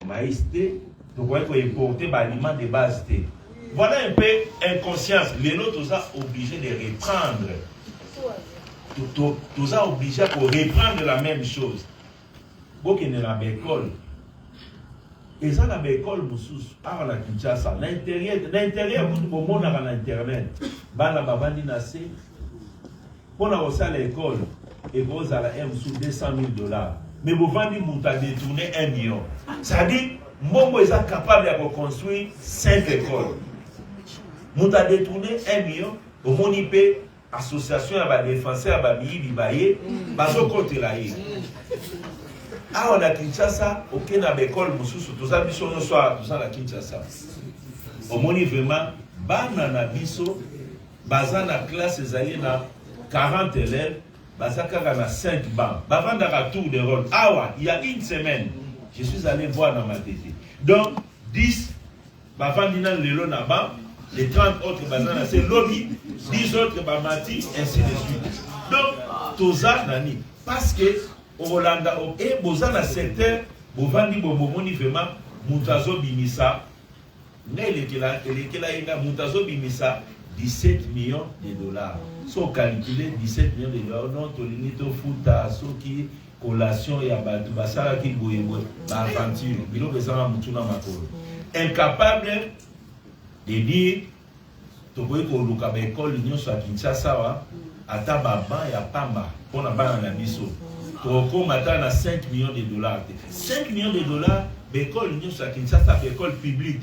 maïs, donc on peut importer l'aliment de base. Voilà un peu inconscience. Les nôtres, nous sommes obligés de reprendre. Nous sommes obligés pour reprendre la même chose. Vous qui êtes dans l'école. Et ça, dans l'école, nous sommes à la Kinshasa. L'intérieur, vous pouvez voir dans Internet. Bana babandi nase. Pour la l'école, et vous avez un 200 000 $. Mais vous vendez, vous avez détourné 1 million. Ça dit, moi, vous êtes capable de construire 5 écoles. Vous avez détourné 1 million. Vous avez fait association à la défense, à la bibaye, parce que côté là. Ah, on a Kinshasa, aucun école, tout ça, mission soir, tout ça, la Kinshasa. Au moins, vraiment, banana biso, bazan la classe, ils na 40 élèves, bazaka na 5 bancs. Bavant dans tour de rôle. Ah, ouais, il y a une semaine, je suis allé voir dans ma tête. Donc, 10, bavant dina lelo na ban, les 30 autres bazan na c'est lobby, 10 autres bamati, ainsi de suite. Donc, tout ça, nani, parce que, au Hollanda, et vous avez un secteur, vous avez vraiment Moutazo Bimisa, Moutazo Bimisa, 17 millions de $. So calculé 17 millions de $, non, tu limite au foot, so qui collation et abattu, basara qui goyebo, l'aventure, bilo besama mutuna makolo. Incapable de dire, tu vois que le Kabekol, l'Union soit Kinshasa, à Tababa et à Pamba, pour la banque en abisso. Toko maintenant 5 millions de $. 5 millions de $, l'école l'Union soit Kinshasa, l'école publique.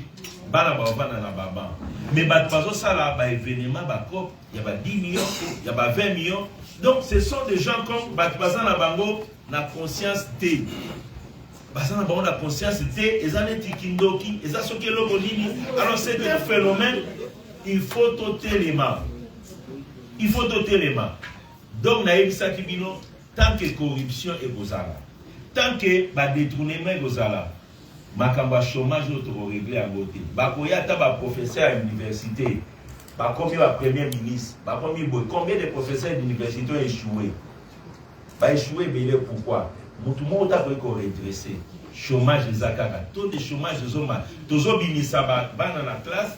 Bana na baba. Mais bazo ça là, événement, il y a 10 millions, il y a 20 millions. Donc ce sont des gens comme Bazan na bango na conscience T. Bazan na bango na conscience T, ils en est tikindoki, ils ont soké logo nini. Alors c'est un phénomène, il faut ôter les mains. Il faut ôter les mains. Donc na ebisa kibino, tant que corruption est gozala, tant que détournement est gozala. Makamba chômage auto réglé à côté. Bakoya ta ba professeur à l'université. Ba combien ba premier ministre, ba combien de professeurs d'université ont échoué. Ba échoué belé pourquoi? Mutu mo ta ko redresser. Chômage zakaka. Taux de chômage zoma. Tozo bimisa ba na la classe.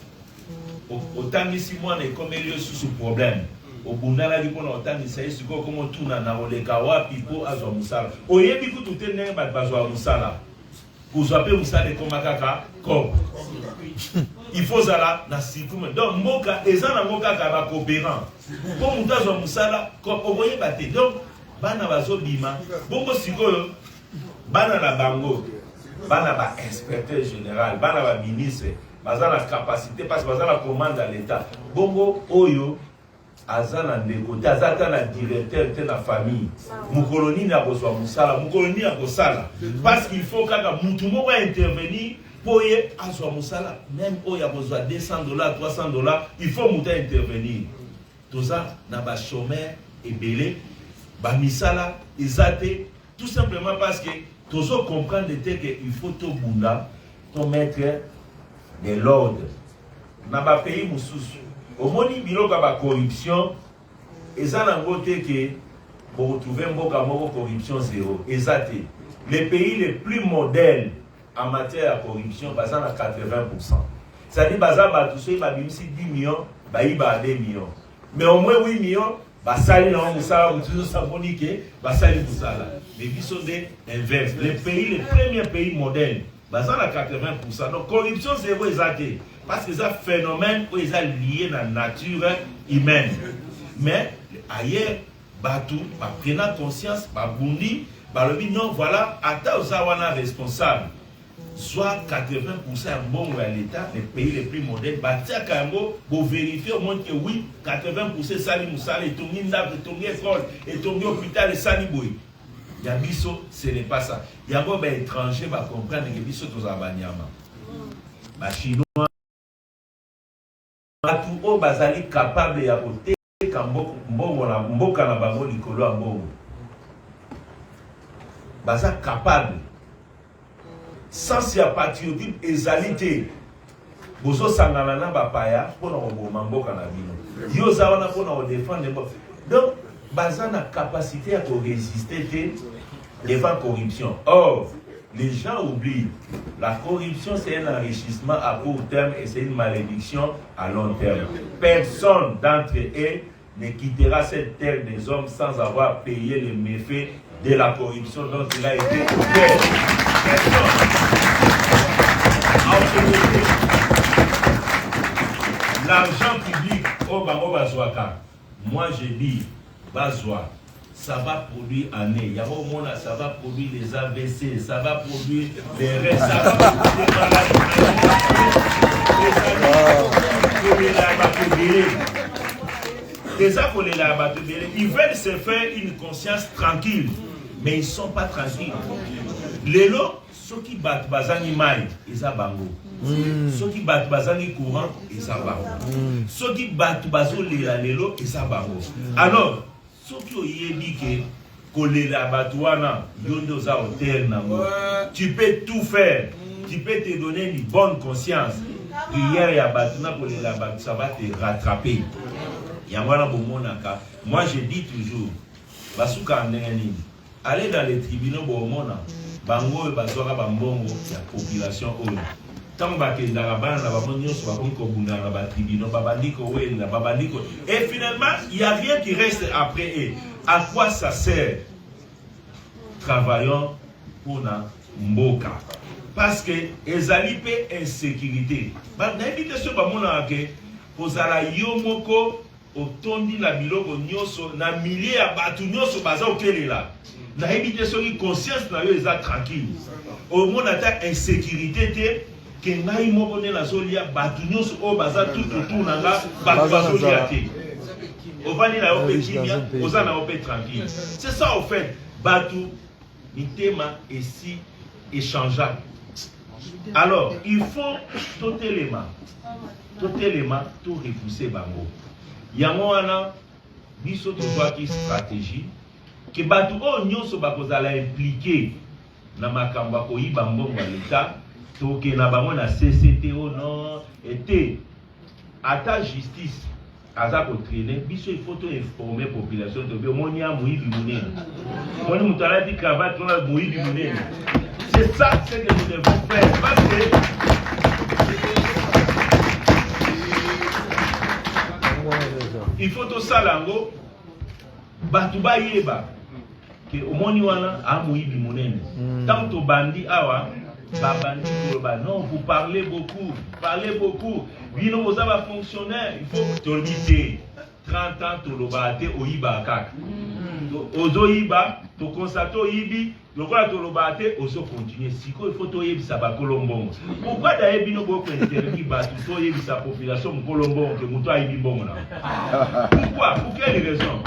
Autant ici moi ne comme lieu sous problème. Au bundala liko na autant ici c'est comment tout na oleka wapi po azwa musala. Oyebi ku tutene ba bazwa musala. Vous appelez vous ça de Komakaka comme il faut ça na situme donc moka ezana moka ka ba coopérant pour mutazo musala comme oboye baté donc bana bazo bima bongo sikoyo bana la bango bana ba inspecteur général bana ba ministre bazana capacité parce que bazana commande à l'état bongo oyo azana ndekoti azata na directeur te na famille mukoloni na boswa musala mukoloni na kosala parce qu'il faut kaka mutu moko intervenir pour y azwa musala même oya boswa $200 $300 il faut muta intervenir tout ça na ba chômeur ebele ba misala ezate tout simplement parce que tozo comprendre que il faut to bunda to mettre de l'ordre na ba pays mususu. Au moni biloko ba corruption ezana ngote que pour retrouver mboka moko corruption zéro ezate les pays les plus modernes en matière de corruption bazana 80%. Ça dit baza ba tout ça ba bimisi 10 millions ba iba 2 millions mais au moins 8 millions ba sali na musala mutuzo sabonike ba sali musala mais biso de inverse les pays les premiers pays modernes bazana 80%. Donc corruption zéro ezate parce que c'est un phénomène où ils sont liés à la nature humaine. Mais ailleurs, Batou, prenant conscience, Bundi, non, voilà, Ata Ozawana responsable. Soit 80% bon à l'État, les pays les plus modernes, Batia Kambo, pour vérifier au monde que oui, 80% Sali Moussala, et tourner Ndab, et tourner école, et tourner hôpital, et Sali Boy. Yabiso, ce n'est pas ça. Yabo, ben étranger, va comprendre que Biso Tozabanyama. Chinois. Tout o bazali capable ya côté mboka na bango likolo ya mbongo baza capable sans ya patriotisme ezalité bozo sangana na bapaya pona koboma mboka na bino yo za wana pona défendre mboka donc baza na capacité à résister devant corruption. Or les gens oublient. La corruption, c'est un enrichissement à court terme et c'est une malédiction à long terme. Personne d'entre eux ne quittera cette terre des hommes sans avoir payé les méfaits de la corruption dont il a été couvert. L'argent public au Bango Bazouaka, moi je dis, Bazoua, ça va produire année. Il y a au monde, ça va produire les AVC, ça va produire les restes, ça va produire les maladies. Ils veulent se faire une conscience tranquille, mais ils ne sont pas tranquilles. Les lots, ceux qui battent Bazani Maï, ils ont bango. Ceux qui battent Bazani courant, ils ont bango. Ceux qui battent Bazo les lots, ils ont bango. Alors, ceux qui ont dit que tu peux tout faire, tu peux te donner une bonne conscience. Hier, ça va te rattraper. Moi, je dis toujours, allez dans les tribunaux, bango et bazora bambongo, la population. Et finalement, il n'y a rien qui reste après eux. À quoi ça sert? Travaillons pour la mboka. Parce que les alliés insécurité. L'invitation pour la yomoko, otondi la biloko nyoso, na milliers à batu nyoso baza okele là. Na invitation qui conscience na yo eza tranquille. Au monde attaque insécurité que ngai moko ne la zolia batu nyoso o baza tout autour nanga batu bazolia te. Ovani la ope kimia, ozana ope tranquille. C'est ça au fait. Batu mitema ici échangeable. Alors, il faut tout élément, tout repousser bango. Yangoana, biso to qui stratégie que batu o nyonso bakozala impliqué na makamba ko yiba mbongo ya l'État, to ke na bango na CCT o non était ata justice aza ko traîner biso il faut to informer population to be monia muibi munene. Moni mutala di cravate na muibi munene. C'est ça ce que nous devons faire parce que il faut to salango batu ba yeba que omoni wana amuibi munene. Tant to bandi awa ba bandi ko ba non vous parlez beaucoup. Bino ozaba fonctionnaire, il faut to limiter 30 ans to lobate oyiba kaka. Ozo yiba to constater oyibi lokola to lobate ozo continuer siko il faut to yebisa ba kolombongo. Pourquoi d'ailleurs bino boko interdit ba to yebisa population kolombongo que muto ayibi mbongo na. Pourquoi? Pour quelle raison?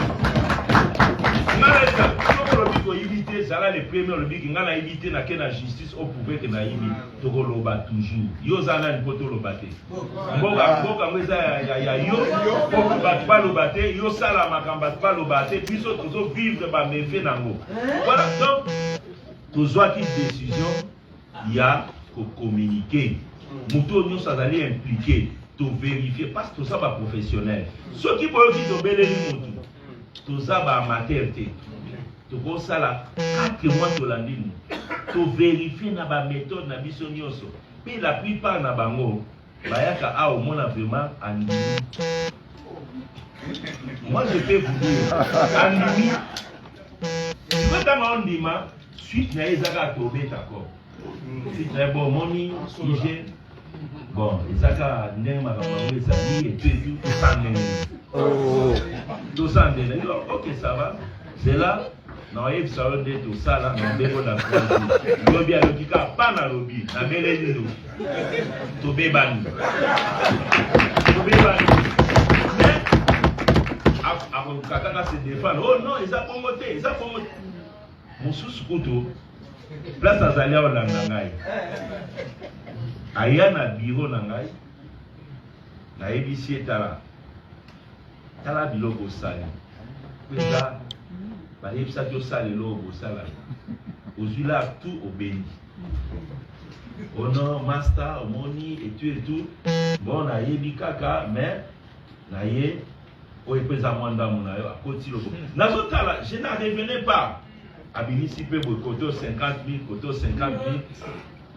Malgré éviter ça les premiers le big ngana éviter na kena justice au pouvoir que na yibi to loba toujours yo zana ni poto lobate mboka mweza ya yo pour battre pas lobate yo sala makamba pas lobate puis to vivre ba méfait nango. Voilà donc toujours qui décision il y a que communiquer muto nous ça d'aller impliquer to vérifier parce que ça va professionnel ceux qui peuvent qui to beleli mutu to ça ba amateur te to ko sala 4 mois to landini to vérifier na ba méthode na biso nyonso puis la plupart na bango bayaka a au mona vraiment andimi. Moi je peux vous dire andimi tu veux dans andima suite na ezaka to beta ko c'est très bon moni hygiène bon ezaka ndema ba bango ezali et tout tout ça ok ça va c'est là. Non, il faut savoir de tout ça là, mais on a fait. Lobby à l'objet, pas na lobby, na belé nous. Tobé ban. Mais avant Kaka se défendre, oh non, ils ont promoté. Moussous Koutou, place à Zalia au Langangai. Aya na bureau Nangai, na ABC Tala. Tala biloko sali. Pesa. Il y a tout ça, tout au béni. Oh non, master, money, et tout. Bon, on a eu kaka, mais on a eu, je n'en revenais pas abimisi pe bo koto 50 000 koto 50 000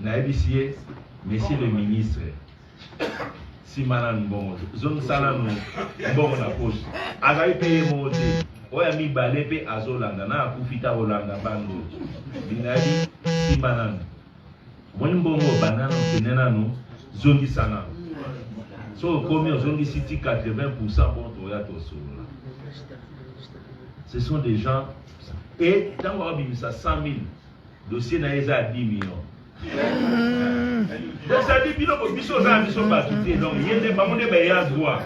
na ebisiye monsieur le ministre simana mbongo zone sala no mbongo na poche azali paye mote oya mibale pe azolanda na akufita olanda bando binabi simana moni mbongo banana penena no zongi sana so komi zongi siti 80% bon toya to solo. Ce sont des gens et dans on bimisa 100 000 dossier na eza 10 millions. Ça dit bilo ko biso za biso batute donc yende ba monde ba ya droit.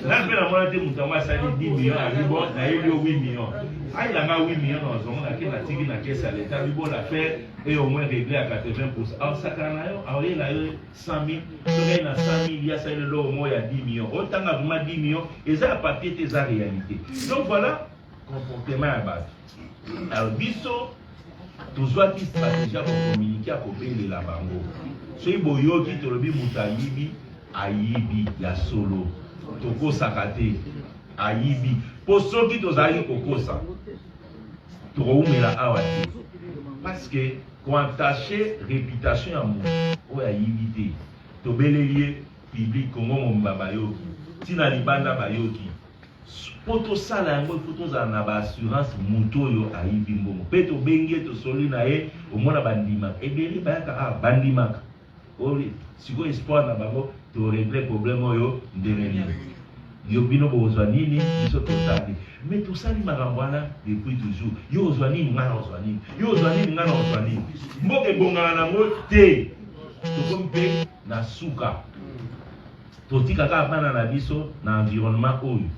Là pe na mona te mutama ça dit 10 millions à bon na yo 8 millions. Ah il a 8 millions dans zone na ke na tigi na caisse à l'état bibo la faire et au moins régler à 80%. Alors ça kana yo alors il a 100 000 so na 100 000 il y a ça le au moins il y a 10 millions. Autant na vraiment 10 millions et ça papier tes réalité. Donc voilà comportement à base. Alors biso toujours qui stratégie pour communiquer à copier la bango. Soy boyo qui te lobi mutayibi ayibi ya solo. Toko sakate ayibi. Pour ceux qui tozali kokosa. Toko umela awati. Parce que quand attacher réputation à mon o ayibité. To belelier public Congo mbaba yoki. Tina libanda bayoki. Poto sala yango poto za na ba assurance moto yo ayibi mbongo pe to benge to soli na ye omona bandima ebeli bayaka bandima oli siko espoir na bango to régler problème oyo ndemeni yo bino bozwa nini biso to sali mais to sali marambwana depuis toujours yo ozwa nini ngana ozwa nini yo ozwa nini ngana ozwa nini mboke bongana nango te to kompe na suka to tika ka bana na biso na environnement oyo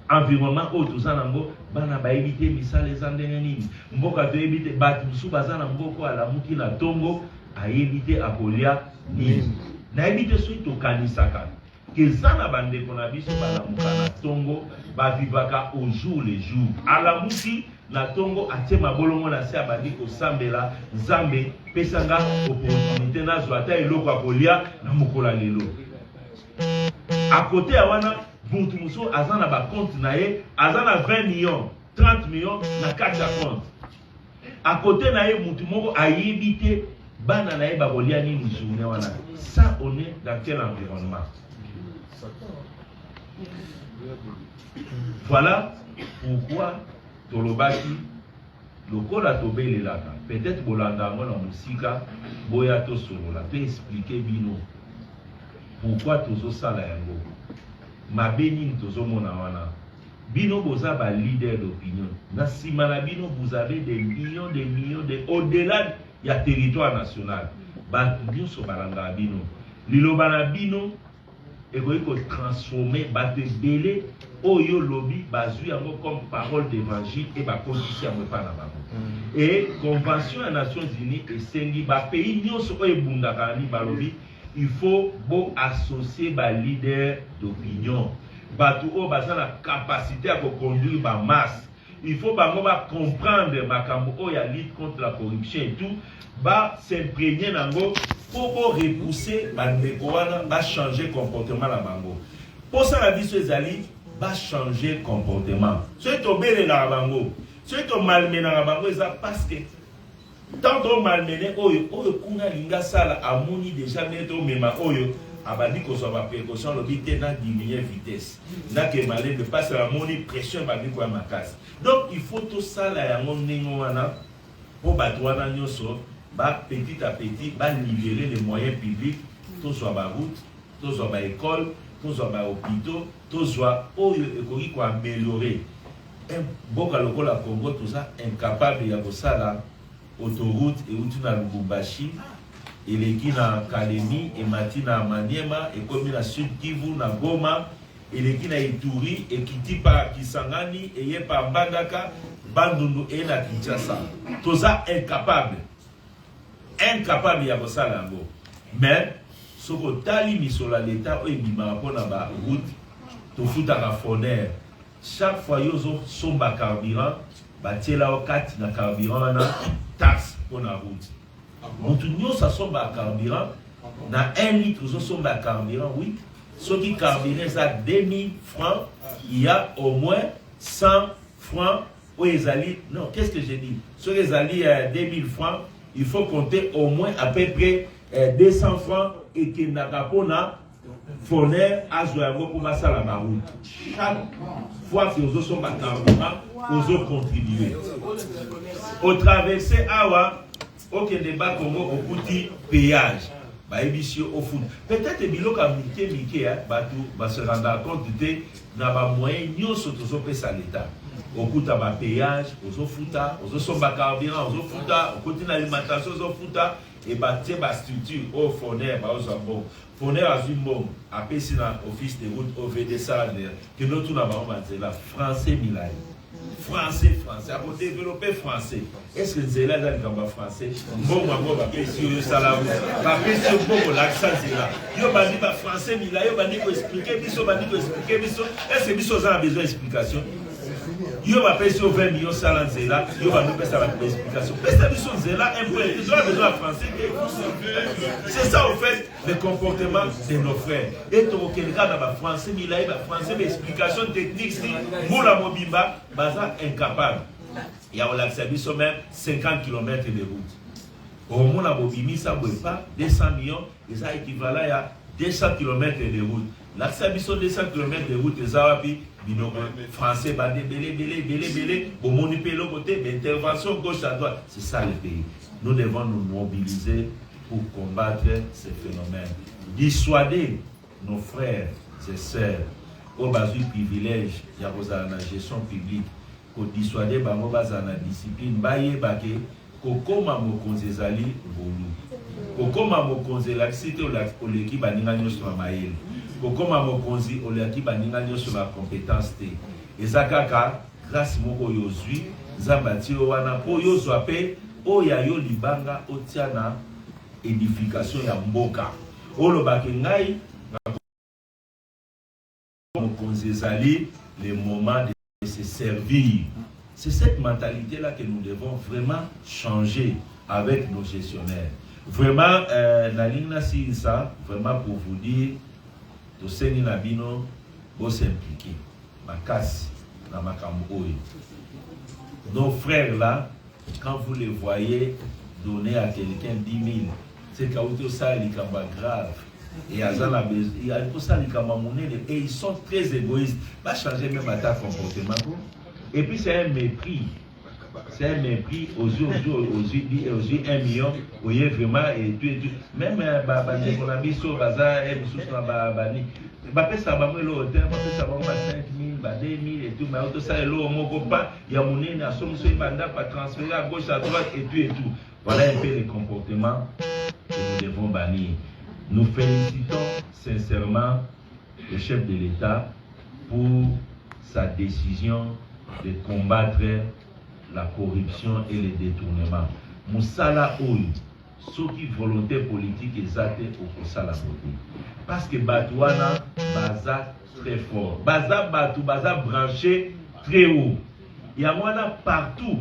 environnement où tout ça nango bana ba éviter misale zandenge nini mboka to éviter batu su bazana mboko ala muki na tongo a éviter akolia nini na éviter so to kanisaka que zana bande kona biso bala muka na tongo ba vivaka au jour le jour ala muki na tongo atie mabolongo na se abandi ko sambela nzambe pesanga opportunité na zwata eloko akolia na mokola lelo à côté awana Buntu muso azana ba compte na ye azana 20 millions 30 millions na kati ya compte à côté na ye mutu moko ayibite bana na ye ba kolia nini journée wana ça on est dans quel environnement? Voilà pourquoi tolobaki lokola tobelelaka peut-être bolanda ngo na musika boya to solola pe expliquer bino pourquoi tozo sala yango ma béni tozomona wana bino boza ba leader d'opinion na sima na bino vous avez des millions de au-delà ya territoire national ba nyonso balanga bino liloba na bino ekoki ko transformer ba te belé oyo lobi bazui yango comme parole d'évangile et ba kondisi yango pa na bango et convention des Nations Unies esengi ba pays nyonso oyo ebundaka ni balobi il faut bon associer ba leader d'opinion. Batu o baza la capacité à conduire ba masse. Il faut ba comprendre makambo o ya lutte contre la corruption et tout, ba s'imprégner nango pour repousser ba ndeko wana ba changer comportement la bango. Pour ça la biso ezali ba changer comportement. Ceux to bele na bango, ceux to malmené na bango eza parce que tant on malmené oyo kuna linga sala amoni déjà neto mema oyo abandi ko so ba précaution lo bité na diminuer vitesse na ke malé de passer la moni pression ba bi ko makasi donc il faut tout ça la yango ningo wana po bato wana nyoso ba petit à petit ba libérer les moyens publics tout soit ba route tout soit ba école tout soit ba hôpitaux tout soit oyo ekoki ko améliorer un boka lokola Congo tout ça incapable ya ko sala autoroute et outu na Lubumbashi eleki na Kalemi et mati na Maniema et komi na Sud Kivu na Goma eleki na Ituri et kiti pa Kisangani et ye pa Mbandaka Bandundu et na Kinshasa toza incapable ya kosala yango mais soko tali misola l'état o ebima pona ba route to futaka foner chaque fois yozo somba carburant batiela o kati na carburant na taxe pour la route. Nous sommes carburant. Dans 1 litre, nous sommes à carburant, oui. Ce qui carburent, ça 2000 francs, il y a au moins 100 francs non, qu'est-ce que j'ai dit? Sur les alliés 2000 francs, il faut compter au moins à peu près 200 francs et qu'il n'a pas fournir à jouer pour ma salle à ma route. Chaque fois que nous sommes carburant, nous contribuer. Au traversé, aucun débat comme au petit péage. Au foot. Peut-être que Bilo a Mickey, va se rendre compte que n'a pas moyen, nous sommes à l'État. Au coup de péage, aux fouta, aux sommes carburant, aux fouta, au côté de l'alimentation, aux fouta, et bâtir ma structure, au fournir, aux ambons. Fournir à une bombe, à Pessina, office de route, au VDSA, que nous tout d'abord, là, français, Milaï. Français, à développer français. Est-ce que c'est là dans le français? Bon, moi, va Pessio, Salam, va Pessio, bon, l'accent, c'est là. Yo, va dire français, Milaï, yo, va dire expliquer, Bisso, va dire expliquer, Bisso. Est-ce que Bisso a besoin d'explication? Yo va payer sur 20 millions de zéla, yo va nous payer ça avec l'explication. Mais ça besoin de zéla, un peu, ils ont besoin de français. C'est ça, au fait, le comportement de nos frères. Et tout le cas dans le français, il y a français, l'explication technique, si Moula Mobimba, Baza incapable. Il y a même 50 km de route. Au Moula Mobimi, ça ne vaut pas 200 millions, et ça équivalent à 200 km de route. L'accès 200 km de route, les Arabes, français, belé, au monipélo côté, intervention gauche à droite. C'est ça le pays. Nous devons nous mobiliser pour combattre ces phénomènes. Dissuader nos frères et sœurs au bas du privilège, il y a la gestion publique, pour dissuader la discipline, baye bake, kokoma mokonze zali volu. Kokoma mokonze l'accité au l'équipe à Ninganyo sur Maël. Kokoma mokonzi olaki baninga nyoso ba compétence te ezakaka grâce moko yozui zambati wana po yozwa pe oya yo libanga otiana édification ya mboka olobaki ngai mokonzi ezali le moment de se servir. C'est cette mentalité là que nous devons vraiment changer avec nos gestionnaires. Vraiment Nalina Sinsa, vraiment pour vous dire to seni na bino bo s'impliquer makasi na makambo oyo. Nos frères là, quand vous les voyez donner à quelqu'un 10 000, c'est que ça likamba grave et azala il y a tout ça likamba monene et ils sont très égoïstes. Va changer même à ta comportement. Et puis c'est un mépris. C'est un mépris aux yeux 1 million, vous voyez vraiment, et tout. Même mon ami sur Baza, et sous la bani. Ça va me l'hôtel, ça va me 5 000, 2 000 et tout, mais tout ça est là, mon copain, il y a mon nez, il y a son banda, pas transférer à gauche, à droite et tout et tout. Voilà un peu les comportements que nous devons bannir. Nous félicitons sincèrement le chef de l'État pour sa décision de combattre la corruption et les détournements. Moussala Oyu, ceux qui volonté politique exacte au Kosala Boté. Parce que Batouana, Baza très fort. Baza branché très haut. Il y a moi là partout.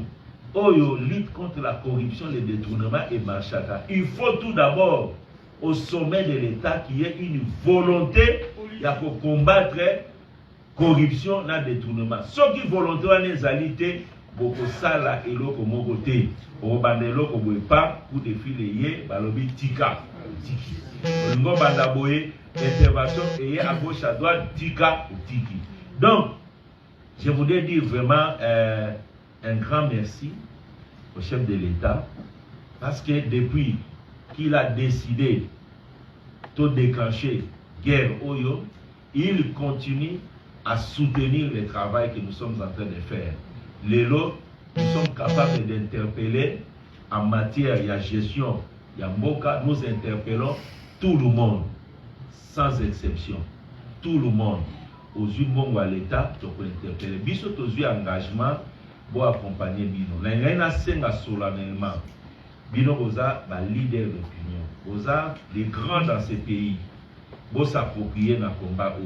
Oyo lutte contre la corruption, les détournements et Machaka. Il faut tout d'abord, au sommet de l'État, qu'il y ait une volonté pour combattre corruption et détournement. Ceux qui volonté en égalité, beaucoup sala et l'eau comme côté au bandelo comme pas pour défiler balobi tika tiki ngo bandaboye intervention et à gauche à droite tika ou tiki. Donc je voudrais dire vraiment un grand merci au chef de l'État parce que depuis qu'il a décidé de déclencher guerre Oyo, il continue à soutenir le travail que nous sommes en train de faire. Les lots, nous sommes capables d'interpeller en matière de gestion. Yamboka, nous interpellons tout le monde, sans exception. Tout le monde. Aux yeux de l'État, tu peux interpeller. Biso, aux yeux engagement, pour accompagner Bino. L'Ingaïna Senga solennellement. Bino, vous avez leader d'opinion. Vous avez les grands dans ces pays. Vous s'approprier dans le combat.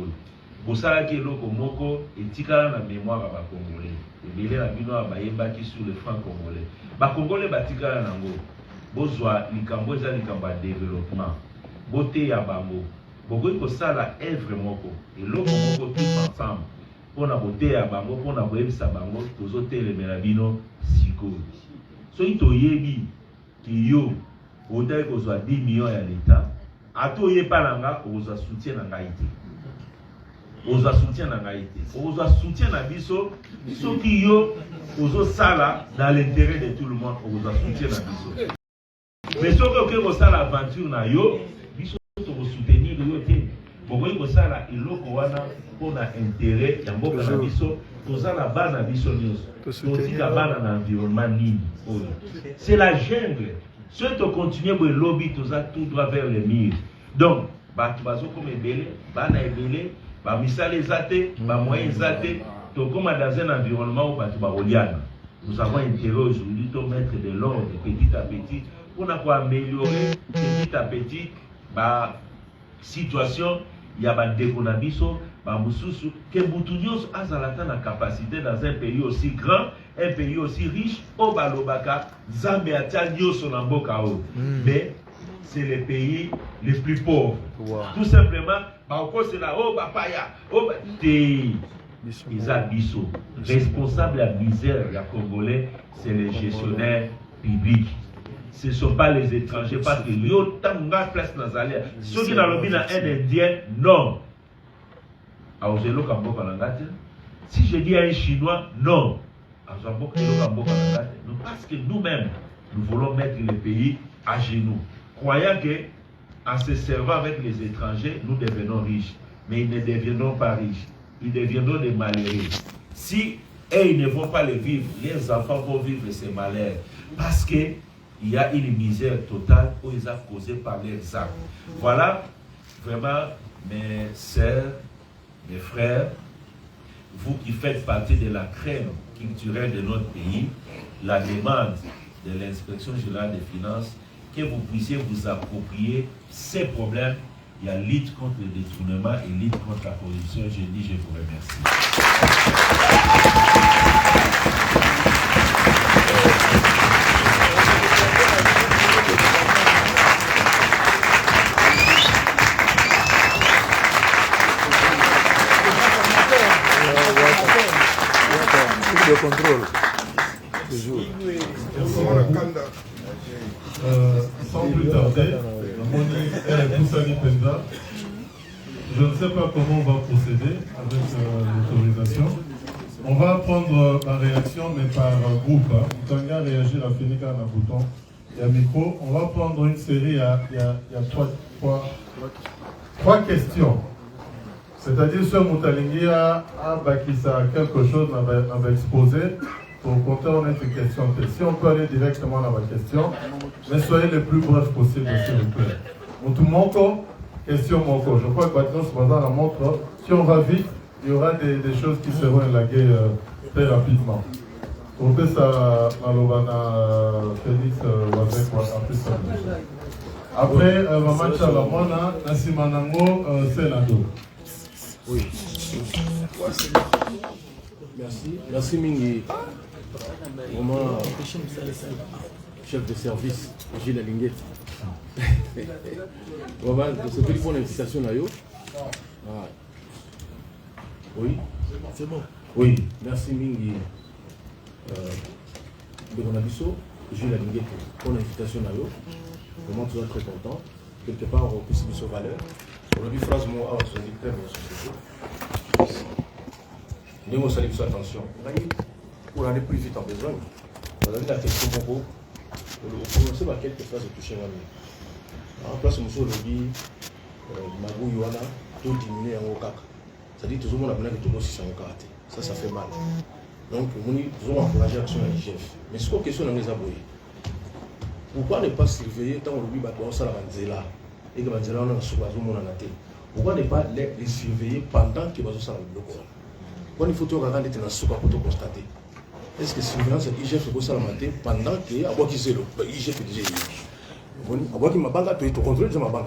Vous savez que l'Okomoko est tika la mémoire à Congolais. Et bien, la bino a bayebaki sur le franc congolais. Ba Congolais batika la nango. Bozwa likambo za likamba développement. Boté ya bango. Bogo ko sala œuvre moko. Et l'Okomoko tous ensemble. pour na côté à bango pour na boyebisa bango tozo telemela bino siko so itoyebi ki yo otali kozwa 10 millions ya l'état ato ye palanga kozwa soutien na ngai te ozwa soutien na ngai te ozwa soutien na biso soki yo ozo sala dans l'intérêt de tout le monde ozwa soutien na biso mais soki oke kosala aventure na yo biso tokosoutenir yo te bokoki kosala eloko wana mpona intérêt ya mboka na biso toza na bana biso nyonso totika bana na environnement nini oyo c'est la jungle soki tocontinue boye lobi toza tout droit vers le mur donc bato bazokoma ebele bana ebele bamisala eza te bamoyen eza te tokoma dans un environnement où bato bakoliana nous avons intérêt aujourd'hui de mettre de l'ordre petit à petit mpona koaméliorer petit à petit situation ya bandeko na biso bamosusu ke butu nyonso azalata na capacité dans un pays aussi grand un pays aussi riche oyo balobaka nzambe atia nyonso na mboka oyo mais c'est le pays les plus pauvres tout simplement bakokosela oyo bapaya oyo te eza biso responsable ya misère ya congolais c'est les gestionnaires publics. Ce ne sont pas les étrangers parce que yo tanga place nazali ceux qui nalobi na un indien non aozelo kamboka na ngate si je dis à un chinois non azamboka kamboka na ngate non parce que nous-mêmes nous voulons mettre le pays à genoux croyant que en se servant avec les étrangers nous devenons riches mais ils ne deviendront pas riches ils deviendront des malheureux si ils ne vont pas les vivre les enfants vont vivre ces malheurs parce que il y a une misère totale où ils ont causé par leurs actes. Voilà, vraiment, mes sœurs, mes frères, vous qui faites partie de la crème culturelle de notre pays, la demande de l'inspection générale des finances, que vous puissiez vous approprier ces problèmes. Il y a lutte contre le détournement et lutte contre la corruption. Je dis, je vous remercie. Le contrôle. Toujours. Sans plus tarder, je ne sais pas comment on va procéder avec l'autorisation. On va prendre la réaction, mais par groupe. Vous allez réagir à Fénica à bouton. Il y a micro. On va prendre une série, il y a trois questions. C'est-à-dire, ce Moutalingi a quelque chose à exposer pour compter en une question. Si on peut aller directement à la question, mais soyez le plus bref possible, s'il vous plaît. Moutoumoko, question Moko. Je crois que maintenant, ce matin, la montre. Si on va vite, il y aura des choses qui seront élaguées très rapidement. Pour que ça, Malobana, Félix, après, Maman Chalamona, Nassimanango, Senado. Oui. Merci Mingi. Vraiment, chef de service, Gilles Alinguet. Vraiment, c'est une bonne invitation là. Oui, c'est bon. Oui, merci Mingi. De mon abisso, Gilles Alinguet, pour l'invitation là. Vraiment, tu es très content. Quelque part, on peut se valeur. On a vu phrase moi à son dictateur de la société. Nous avons salué attention. Pour aller plus vite en besoin, on a vu la question beaucoup. On sait pas quelques phrases touchées en place, monsieur Lobi, Magou Yoana, tout diminué en Okaka. C'est-à-dire que tout le monde a besoin de tout aussi en karaté. Ça fait mal. Donc, nous avons encouragé l'action à l'IGF. Mais ce qu'on question dans les abonnés, pourquoi ne pas surveiller tant que le bateau ça la banzela et que banzela on a sur la zone monanate? Pourquoi ne pas les surveiller pendant que bateau ça la bloque? Quand il faut tout regarder dans la soupe pour constater. Est-ce que surveillance IGF c'est pour ça la matin pendant que à quoi qui c'est le IGF déjà? À quoi qui m'a banque tu contrôles de ma banque.